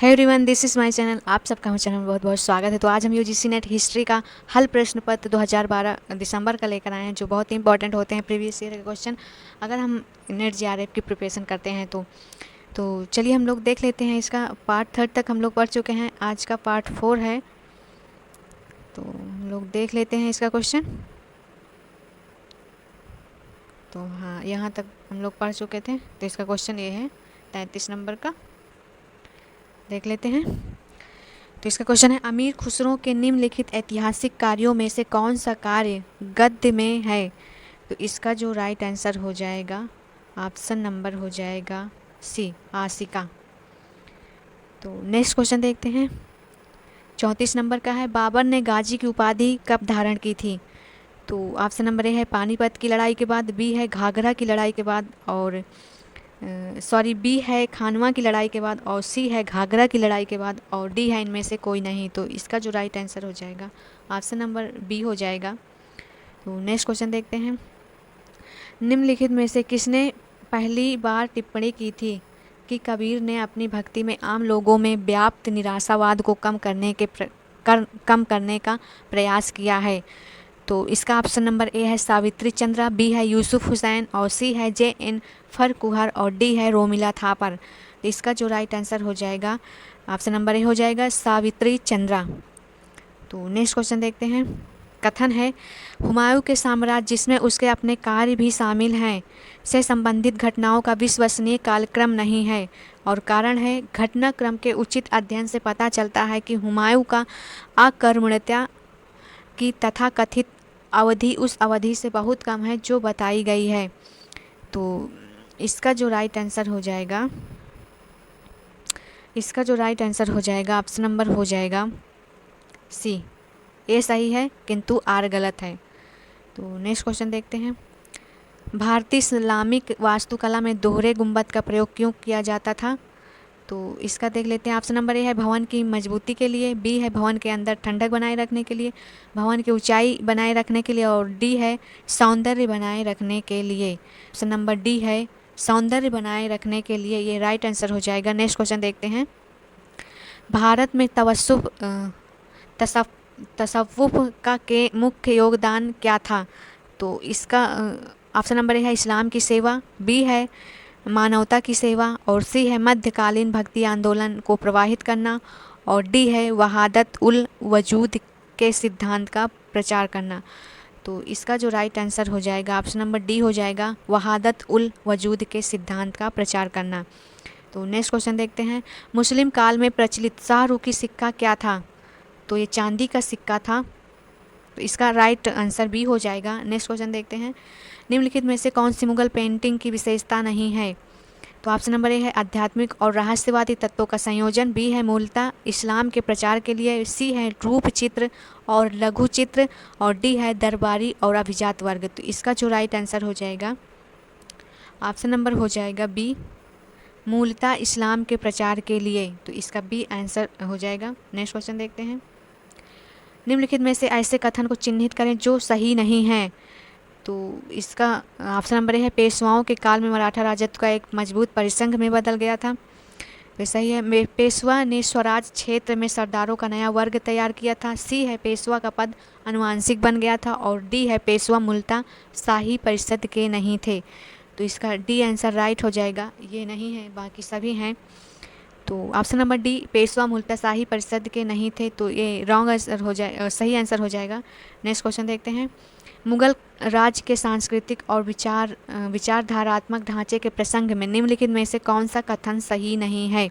है everyone, this is my channel. आप सबका हमारे चैनल में बहुत बहुत स्वागत है। तो आज हम यूजीसी नेट हिस्ट्री का हल प्रश्न पत्र 2012 दिसंबर का लेकर आए हैं, जो बहुत ही इंपॉर्टेंट होते हैं प्रीवियस ईयर के क्वेश्चन अगर हम नेट जीआरएफ की प्रिपरेशन करते हैं तो चलिए हम लोग देख लेते हैं। इसका पार्ट 3 तक हम लोग पढ़ चुके हैं, आज का पार्ट 4 है। तो हम लोग देख लेते हैं इसका क्वेश्चन। तो हाँ, यहाँ तक हम लोग पढ़ चुके थे। तो इसका क्वेश्चन ये है 33 नंबर का, देख लेते हैं। तो इसका क्वेश्चन है, अमीर खुसरो के निम्नलिखित ऐतिहासिक कार्यों में से कौन सा कार्य गद्य में है? तो इसका जो राइट आंसर हो जाएगा, ऑप्शन नंबर हो जाएगा सी, आसिका। तो नेक्स्ट क्वेश्चन देखते हैं, 34 नंबर का है, बाबर ने गाजी की उपाधि कब धारण की थी? तो ऑप्शन नंबर ए है पानीपत की लड़ाई के बाद, बी है घाघरा की लड़ाई के बाद, और बी है खानवा की लड़ाई के बाद, और सी है घाघरा की लड़ाई के बाद, और डी है इनमें से कोई नहीं। तो इसका जो राइट आंसर हो जाएगा ऑप्शन नंबर बी हो जाएगा। तो नेक्स्ट क्वेश्चन देखते हैं, निम्नलिखित में से किसने पहली बार टिप्पणी की थी कि कबीर ने अपनी भक्ति में आम लोगों में व्याप्त निराशावाद को कम करने का प्रयास किया है? तो इसका ऑप्शन नंबर ए है सावित्री चंद्रा, बी है यूसुफ हुसैन, और सी है जे.एन. फरकुहर, और डी है रोमिला थापर। तो इसका जो राइट आंसर हो जाएगा ऑप्शन नंबर ए हो जाएगा सावित्री चंद्रा। तो नेक्स्ट क्वेश्चन देखते हैं, कथन है, हुमायूं के साम्राज्य जिसमें उसके अपने कार्य भी शामिल हैं से संबंधित घटनाओं का विश्वसनीय कालक्रम नहीं है, और कारण है घटनाक्रम के उचित अध्ययन से पता चलता है कि हुमायूं का अकर्मण्यता की तथाकथित अवधि उस अवधि से बहुत कम है जो बताई गई है। तो इसका जो राइट आंसर हो जाएगा, ऑप्शन नंबर हो जाएगा सी, ए सही है किंतु आर गलत है। तो नेक्स्ट क्वेश्चन देखते हैं, भारतीय इस्लामिक वास्तुकला में दोहरे गुंबद का प्रयोग क्यों किया जाता था? तो इसका देख लेते हैं, ऑप्शन नंबर ए है भवन की मजबूती के लिए, बी है भवन के अंदर ठंडक बनाए रखने के लिए, भवन की ऊंचाई बनाए रखने के लिए, और डी है सौंदर्य बनाए रखने के लिए। ऑप्शन नंबर डी है सौंदर्य बनाए रखने के लिए, ये राइट आंसर हो जाएगा। नेक्स्ट क्वेश्चन देखते हैं, भारत में तसव्वुफ का के मुख्य योगदान क्या था? तो इसका ऑप्शन नंबर ए है इस्लाम की सेवा, बी है मानवता की सेवा, और सी है मध्यकालीन भक्ति आंदोलन को प्रवाहित करना, और डी है वहादत उल वजूद के सिद्धांत का प्रचार करना। तो इसका जो राइट आंसर हो जाएगा ऑप्शन नंबर डी हो जाएगा, वहादत उल वजूद के सिद्धांत का प्रचार करना। तो नेक्स्ट क्वेश्चन देखते हैं, मुस्लिम काल में प्रचलित शाहरुखी सिक्का क्या था? तो ये चांदी का सिक्का था। तो इसका राइट आंसर बी हो जाएगा। नेक्स्ट क्वेश्चन देखते हैं, निम्नलिखित में से कौन सी मुगल पेंटिंग की विशेषता नहीं है? तो ऑप्शन नंबर ए है आध्यात्मिक और रहस्यवादी तत्वों का संयोजन, बी है मूलतः इस्लाम के प्रचार के लिए, सी है रूप चित्र और लघु चित्र, और डी है दरबारी और अभिजात वर्ग। तो इसका जो राइट आंसर हो जाएगा ऑप्शन नंबर हो जाएगा बी, मूलतः इस्लाम के प्रचार के लिए। तो इसका बी आंसर हो जाएगा। नेक्स्ट क्वेश्चन देखते हैं, निम्नलिखित में से ऐसे कथन को चिन्हित करें जो सही नहीं है। तो इसका ऑप्शन नंबर है पेशवाओं के काल में मराठा राजत्व का एक मजबूत परिसंघ में बदल गया था। तो सही है, पेशवा ने स्वराज क्षेत्र में सरदारों का नया वर्ग तैयार किया था। सी है पेशवा का पद अनुवांशिक बन गया था, और डी है पेशवा मूलतः शाही परिषद के नहीं थे। तो इसका डी आंसर राइट हो जाएगा, ये नहीं है बाकी सभी हैं। तो ऑप्शन नंबर डी पेशवा मूलतः शाही परिषद के नहीं थे, तो ये रॉन्ग आंसर हो जाए, सही आंसर हो जाएगा। नेक्स्ट क्वेश्चन देखते हैं, मुगल राज के सांस्कृतिक और विचारधारात्मक ढांचे के प्रसंग में निम्नलिखित में से कौन सा कथन सही नहीं है?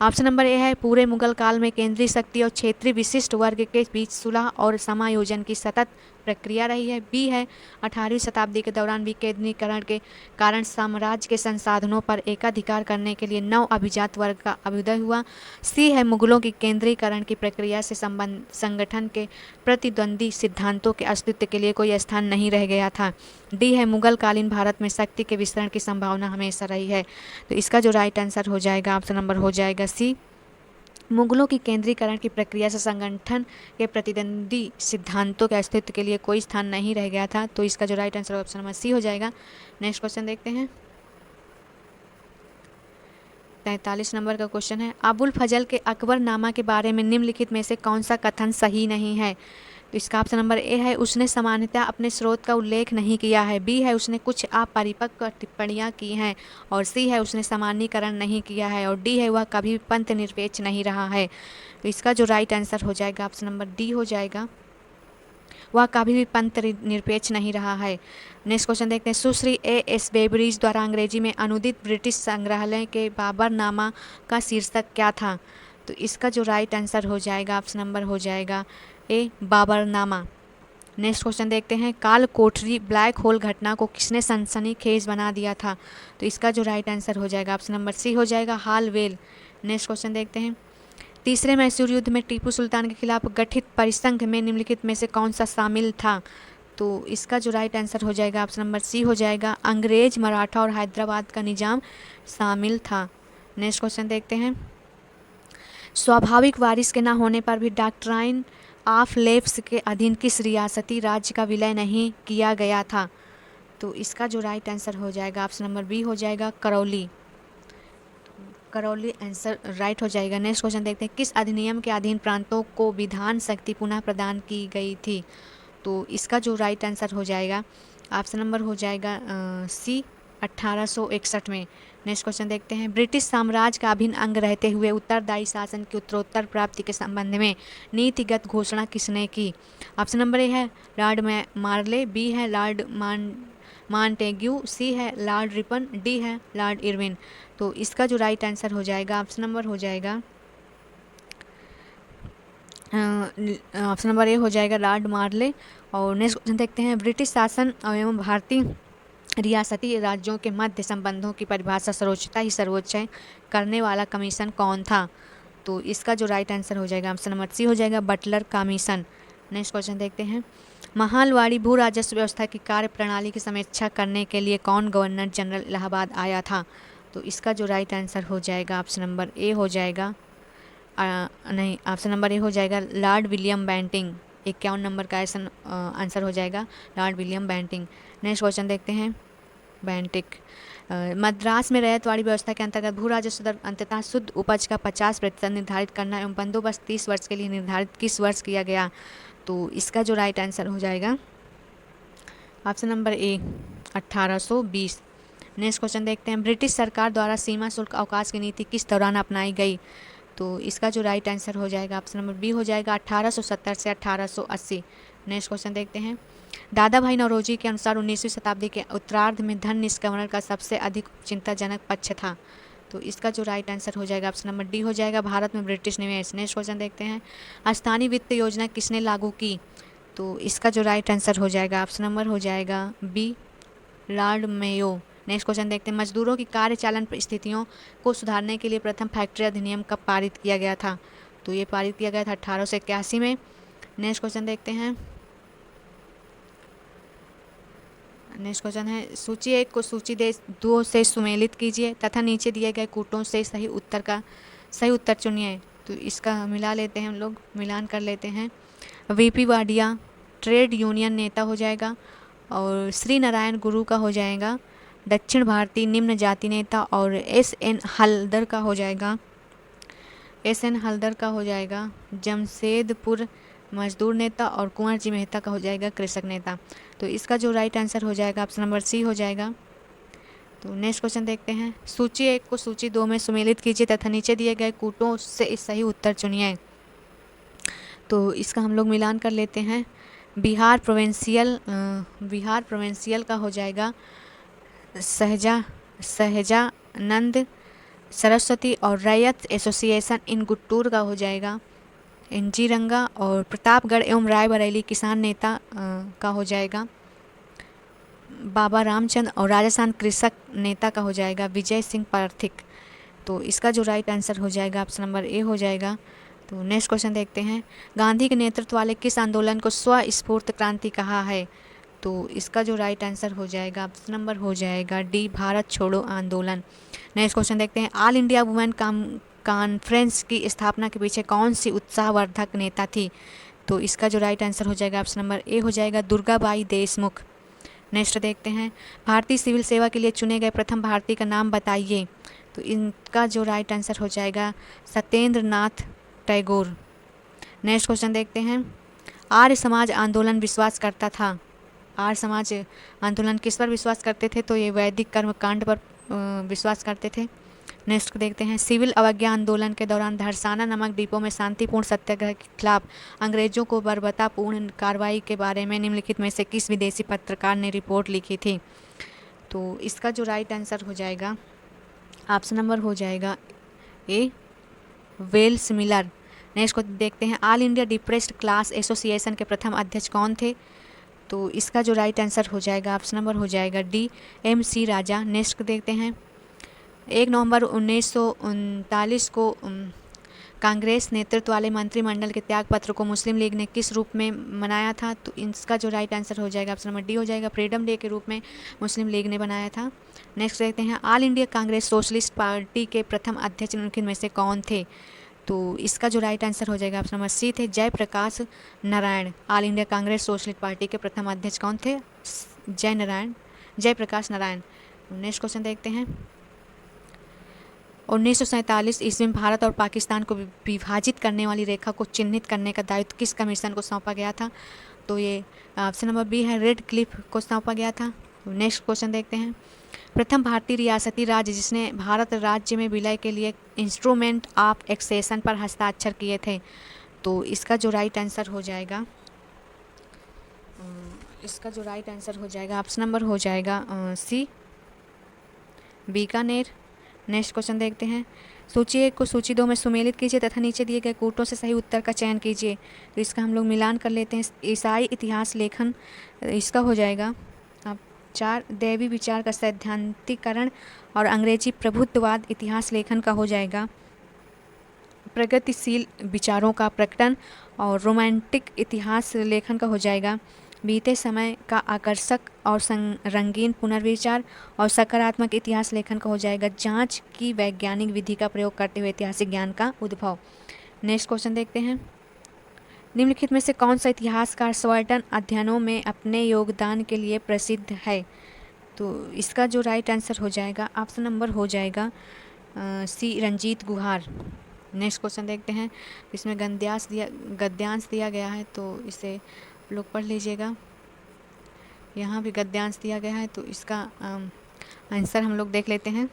ऑप्शन नंबर ए है पूरे मुगल काल में केंद्रीय शक्ति और क्षेत्रीय विशिष्ट वर्ग के बीच सुलह और समायोजन की सतत प्रक्रिया रही है, बी है 18वीं शताब्दी के दौरान विकेंद्रीकरण के कारण साम्राज्य के संसाधनों पर एकाधिकार करने के लिए नव अभिजात वर्ग का अभ्युदय हुआ, सी है मुगलों की केंद्रीकरण की प्रक्रिया से संगठन के प्रतिद्वंदी सिद्धांतों के अस्तित्व के लिए कोई स्थान नहीं रह गया था, डी है मुगल कालीन भारत में शक्ति के विस्तरण की संभावना हमेशा रही है। तो इसका जो राइट आंसर हो जाएगा ऑप्शन नंबर हो जाएगा सी, मुगलों की केंद्रीकरण की प्रक्रिया से संगठन के प्रतिद्वंदी सिद्धांतों के अस्तित्व के लिए कोई स्थान नहीं रह गया था। तो इसका जो right answer option number C हो जाएगा। नेक्स्ट क्वेश्चन देखते हैं, 43 नंबर का क्वेश्चन है, अबुल फजल के अकबरनामा के बारे में निम्नलिखित में से कौन सा कथन सही नहीं है। तो इसका ऑप्शन नंबर ए है, उसने सामान्यतः अपने स्रोत का उल्लेख नहीं किया है। बी है, उसने कुछ अपरिपक्व टिप्पणियां की हैं। और सी है, उसने सामान्यीकरण नहीं किया है। और डी है, वह कभी पंथ निरपेक्ष नहीं रहा है। तो इसका जो राइट आंसर हो जाएगा ऑप्शन नंबर डी हो जाएगा, वह कभी भी पंथ निरपेक्ष नहीं रहा है। नेक्स्ट क्वेश्चन देखते हैं, सुश्री A.S. बेबरीज द्वारा अंग्रेजी में अनुदित ब्रिटिश संग्रहालय के बाबरनामा का शीर्षक क्या था। तो इसका जो राइट आंसर हो जाएगा ऑप्शन नंबर हो जाएगा ए, बाबरनामा। नेक्स्ट क्वेश्चन देखते हैं, काल कोठरी ब्लैक होल घटना को किसने सनसनीखेज बना दिया था। तो इसका जो राइट आंसर हो जाएगा ऑप्शन नंबर सी हो जाएगा, हाल वेल। नेक्स्ट क्वेश्चन देखते हैं, तीसरे मैसूर युद्ध में टीपू सुल्तान के खिलाफ गठित परिसंघ में निम्नलिखित में से कौन सा शामिल था। तो इसका जो राइट आंसर हो जाएगा ऑप्शन नंबर सी हो जाएगा, अंग्रेज, मराठा और हैदराबाद का निजाम शामिल था। नेक्स्ट क्वेश्चन देखते हैं, स्वाभाविक वारिस के न होने पर भी डॉक्ट्राइन ऑफ लेप्स के अधीन किस रियासती राज्य का विलय नहीं किया गया था। तो इसका जो राइट आंसर हो जाएगा ऑप्शन नंबर बी हो जाएगा, करौली। करौली आंसर राइट हो जाएगा। नेक्स्ट क्वेश्चन देखते हैं, किस अधिनियम के अधीन प्रांतों को विधान शक्ति पुनः प्रदान की गई थी। तो इसका जो राइट आंसर हो जाएगा ऑप्शन नंबर हो जाएगा सी, 1861 में। नेक्स्ट क्वेश्चन देखते हैं, ब्रिटिश साम्राज्य का अभिन्न अंग रहते हुए उत्तरदायी शासन की उत्तरोत्तर प्राप्ति के संबंध में नीतिगत घोषणा किसने की। ऑप्शन नंबर ए है लॉर्ड मार्ले, बी है लॉर्ड मॉन्टेग्यू, सी है लॉर्ड रिपन, डी है लॉर्ड इरविन। तो इसका जो राइट आंसर हो जाएगा ऑप्शन नंबर हो जाएगा ऑप्शन नंबर ए हो जाएगा, लॉर्ड मार्ले। और नेक्स्ट क्वेश्चन देखते हैं, ब्रिटिश शासन एवं भारतीय रियासती राज्यों के मध्य संबंधों की परिभाषा सर्वोच्चता ही सर्वोच्च है करने वाला कमीशन कौन था। तो इसका जो राइट आंसर हो जाएगा ऑप्शन नंबर सी हो जाएगा, बटलर कमीशन। नेक्स्ट क्वेश्चन देखते हैं, महालवाड़ी भू राजस्व व्यवस्था की कार्य प्रणाली की समीक्षा करने के लिए कौन गवर्नर जनरल इलाहाबाद आया था। तो इसका जो राइट आंसर हो जाएगा ऑप्शन नंबर ए हो जाएगा नहीं, ऑप्शन नंबर ए हो जाएगा, लॉर्ड विलियम बेंटिंग। 51 नंबर का आंसर हो जाएगा Lord William Bentinck. Next question देखते हैं, बेंटिक। मद्रास में रैयतवाड़ी व्यवस्था के अंतर्गत भू राजस्व दर अंततः शुद्ध उपज का 50% निर्धारित करना एवं बंदोबस्त 30 वर्ष के लिए निर्धारित किस वर्ष किया गया। तो इसका जो राइट आंसर हो जाएगा option number A, 1820। Next question देखते हैं, ब्रिटिश सरकार द्वारा सीमा शुल्क अवकाश की नीति किस दौरान अपनाई गई। तो इसका जो राइट आंसर हो जाएगा ऑप्शन नंबर बी हो जाएगा, 1870 से 1880। नेक्स्ट क्वेश्चन देखते हैं, दादा भाई नौरोजी के अनुसार 19वीं शताब्दी के उत्तरार्ध में धन निष्कर्षण का सबसे अधिक चिंताजनक पक्ष था। तो इसका जो राइट आंसर हो जाएगा ऑप्शन नंबर डी हो जाएगा, भारत में ब्रिटिश निवेश। नेक्स्ट क्वेश्चन देखते हैं, स्थानीय वित्त योजना किसने लागू की। तो इसका जो राइट आंसर हो जाएगा ऑप्शन नंबर हो जाएगा B, Lord Mayo. Next question देखते हैं, मजदूरों की कार्यचालन परिस्थितियों को सुधारने के लिए प्रथम फैक्ट्री अधिनियम कब पारित किया गया था। तो ये पारित किया गया था 1881 में। नेक्स्ट क्वेश्चन देखते हैं, नेक्स्ट क्वेश्चन है, सूची 1 को सूची 2 से सुमेलित कीजिए तथा नीचे दिए गए कूटों से सही उत्तर चुनिए। तो इसका मिला लेते हैं, हम लोग मिलान कर लेते हैं। वीपी वाडिया ट्रेड यूनियन नेता हो जाएगा, और श्री नारायण गुरु का हो जाएगा दक्षिण भारतीय निम्न जाति नेता, और एस.एन. हल्दर का हो जाएगा जमशेदपुर मजदूर नेता, और कुंवर जी मेहता का हो जाएगा कृषक नेता। तो इसका जो राइट आंसर हो जाएगा ऑप्शन नंबर सी हो जाएगा। तो नेक्स्ट क्वेश्चन देखते हैं, सूची 1 को सूची 2 में सुमेलित कीजिए तथा नीचे दिए गए कूटों से सही उत्तर चुनिए। तो इसका हम लोग मिलान कर लेते हैं। बिहार प्रोविंशियल का हो जाएगा सहजानंद सरस्वती, और रैयत एसोसिएशन इन गुट्टूर का हो जाएगा एनजी रंगा, और प्रतापगढ़ एवं रायबरेली किसान नेता का हो जाएगा बाबा रामचंद्र, और राजस्थान कृषक नेता का हो जाएगा विजय सिंह पार्थिक। तो इसका जो राइट आंसर हो जाएगा ऑप्शन नंबर ए हो जाएगा। तो नेक्स्ट क्वेश्चन देखते हैं, गांधी के नेतृत्व वाले किस आंदोलन को स्वस्फूर्त क्रांति कहा है। तो इसका जो राइट आंसर हो जाएगा ऑप्शन नंबर हो जाएगा डी, भारत छोड़ो आंदोलन। नेक्स्ट क्वेश्चन देखते हैं, ऑल इंडिया वुमेन कॉन्फ्रेंस की स्थापना के पीछे कौन सी उत्साहवर्धक नेता थी। तो इसका जो राइट आंसर हो जाएगा ऑप्शन नंबर ए हो जाएगा, दुर्गाबाई देशमुख। नेक्स्ट देखते हैं, भारतीय सिविल सेवा के लिए चुने गए प्रथम भारतीय का नाम बताइए। तो इनका जो राइट आंसर हो जाएगा सत्येंद्र नाथ टैगोर। नेक्स्ट क्वेश्चन देखते हैं, आर्य समाज आंदोलन विश्वास करता था। आर्य समाज आंदोलन किस पर विश्वास करते थे? तो ये वैदिक कर्मकांड पर विश्वास करते थे। नेक्स्ट देखते हैं, सिविल अवज्ञा आंदोलन के दौरान धरसाना नामक द्वीपों में शांतिपूर्ण सत्याग्रह के खिलाफ अंग्रेजों को बर्बरतापूर्ण कार्रवाई के बारे में निम्नलिखित में से किस विदेशी पत्रकार ने रिपोर्ट लिखी थी? तो इसका जो राइट आंसर हो जाएगा ऑप्शन नंबर हो जाएगा ए, वेल्स मिलर। नेक्स्ट को देखते हैं, all India depressed class association के प्रथम अध्यक्ष कौन थे? तो इसका जो राइट आंसर हो जाएगा ऑप्शन नंबर हो जाएगा डी, MC राजा। नेक्स्ट देखते हैं, 1 नवंबर 1939 को कांग्रेस नेतृत्व वाले मंत्रिमंडल के त्यागपत्र को मुस्लिम लीग ने किस रूप में मनाया था? तो इसका जो राइट आंसर हो जाएगा ऑप्शन नंबर डी हो जाएगा, फ्रीडम डे के रूप में मुस्लिम लीग ने बनाया था। नेक्स्ट देखते हैं, all India Congress Socialist Party के प्रथम अध्यक्ष निम्नलिखित में से कौन थे? तो इसका जो राइट आंसर हो जाएगा ऑप्शन नंबर सी थे, Jayaprakash Narayan. All India Congress Socialist Party के प्रथम अध्यक्ष कौन थे? जयप्रकाश नारायण। नेक्स्ट क्वेश्चन देखते हैं, 1947 ईस्वी में भारत और पाकिस्तान को विभाजित करने वाली रेखा को चिन्हित करने का दायित्व किस कमीशन को सौंपा गया था? तो ये ऑप्शन नंबर बी है, रेड क्लिफ को सौंपा गया था। नेक्स्ट क्वेश्चन देखते हैं, प्रथम भारतीय रियासती राज्य जिसने भारत राज्य में विलय के लिए इंस्ट्रूमेंट ऑफ एक्सेशन पर हस्ताक्षर किए थे? तो इसका जो राइट आंसर हो जाएगा ऑप्शन नंबर हो जाएगा सी, बीकानेर। नेक्स्ट क्वेश्चन देखते हैं, सूची 1 को सूची 2 में सुमेलित कीजिए तथा नीचे दिए गए कूटों से सही उत्तर का चयन कीजिए। तो इसका हम लोग मिलान कर लेते हैं। ईसाई इतिहास लेखन इसका हो जाएगा 4, दैवी विचार का सैद्धांतिकरण और अंग्रेजी प्रभुत्ववाद इतिहास लेखन का हो जाएगा प्रगतिशील विचारों का प्रकटन और रोमांटिक इतिहास लेखन का हो जाएगा बीते समय का आकर्षक और रंगीन पुनर्विचार और सकारात्मक इतिहास लेखन का हो जाएगा जांच की वैज्ञानिक विधि का प्रयोग करते हुए ऐतिहासिक ज्ञान का उद्भव। नेक्स्ट क्वेश्चन देखते हैं, निम्नलिखित में से कौन सा इतिहासकार स्वर्टन अध्ययनों में अपने योगदान के लिए प्रसिद्ध है? तो इसका जो राइट आंसर हो जाएगा ऑप्शन नंबर हो जाएगा सी, रंजीत गुहार। नेक्स्ट क्वेश्चन देखते हैं, इसमें गद्यांश दिया गया है तो इसे लोग पढ़ लीजिएगा। यहाँ भी गद्यांश दिया गया है तो इसका आंसर हम लोग देख लेते हैं।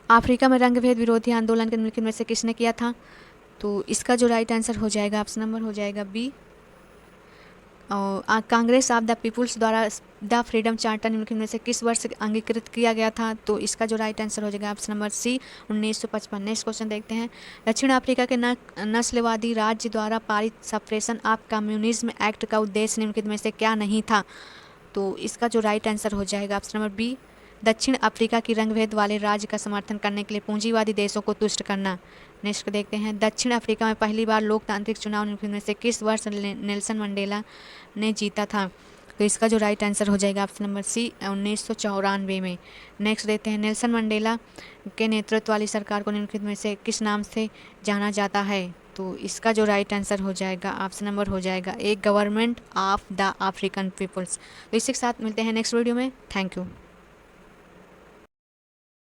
अफ्रीका में रंगभेद विरोधी आंदोलन के निम्नलिखित में से किसने किया था? तो इसका जो राइट आंसर हो जाएगा ऑप्शन नंबर हो जाएगा बी, और कांग्रेस ऑफ द पीपुल्स द्वारा द फ्रीडम चार्टर निम्नलिखित में से किस वर्ष अंगीकृत किया गया था? तो इसका जो राइट आंसर हो जाएगा option number C, 1955। Next question देखते हैं, दक्षिण अफ्रीका के नस्लवादी राज्य द्वारा पारित सप्रेशन ऑफ कम्युनिज्म एक्ट का उद्देश्य निम्नलिखित में से क्या नहीं था? तो इसका जो राइट आंसर हो जाएगा ऑप्शन नंबर बी, दक्षिण अफ्रीका की रंगभेद वाले राज्य का समर्थन करने के लिए पूंजीवादी देशों को तुष्ट करना। नेक्स्ट देखते हैं, दक्षिण अफ्रीका में पहली बार लोकतांत्रिक चुनाव निम्नलिखित में से किस वर्ष नेल्सन मंडेला ने जीता था? तो इसका जो राइट आंसर हो जाएगा ऑप्शन नंबर सी, 1994 में। नेक्स्ट देखते हैं, नेल्सन मंडेला के नेतृत्व वाली सरकार को निम्नलिखित में से किस नाम से जाना जाता है? तो इसका जो राइट आंसर हो जाएगा ऑप्शन नंबर हो जाएगा A, government of the African peoples. तो इसके साथ मिलते हैं नेक्स्ट वीडियो में। Thank you.